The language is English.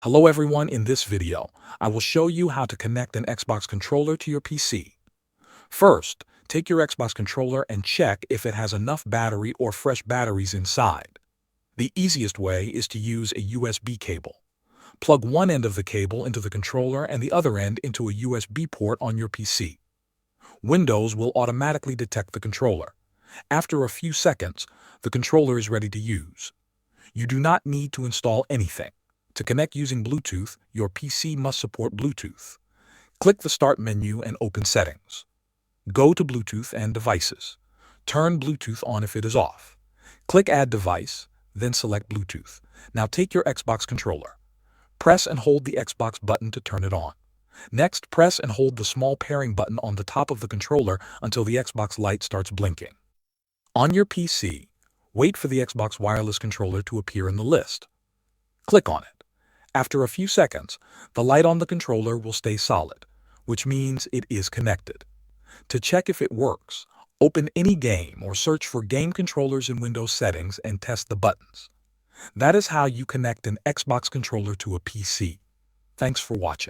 Hello everyone, in this video, I will show you how to connect an Xbox controller to your PC. First, take your Xbox controller and check if it has enough battery or fresh batteries inside. The easiest way is to use a USB cable. Plug one end of the cable into the controller and the other end into a USB port on your PC. Windows will automatically detect the controller. After a few seconds, the controller is ready to use. You do not need to install anything. To connect using Bluetooth, your PC must support Bluetooth. Click the Start menu and open Settings. Go to Bluetooth and Devices. Turn Bluetooth on if it is off. Click Add Device, then select Bluetooth. Now take your Xbox controller. Press and hold the Xbox button to turn it on. Next, press and hold the small pairing button on the top of the controller until the Xbox light starts blinking. On your PC, wait for the Xbox wireless controller to appear in the list. Click on it. After a few seconds, the light on the controller will stay solid, which means it is connected. To check if it works, open any game or search for game controllers in Windows settings and test the buttons. That is how you connect an Xbox controller to a PC. Thanks for watching.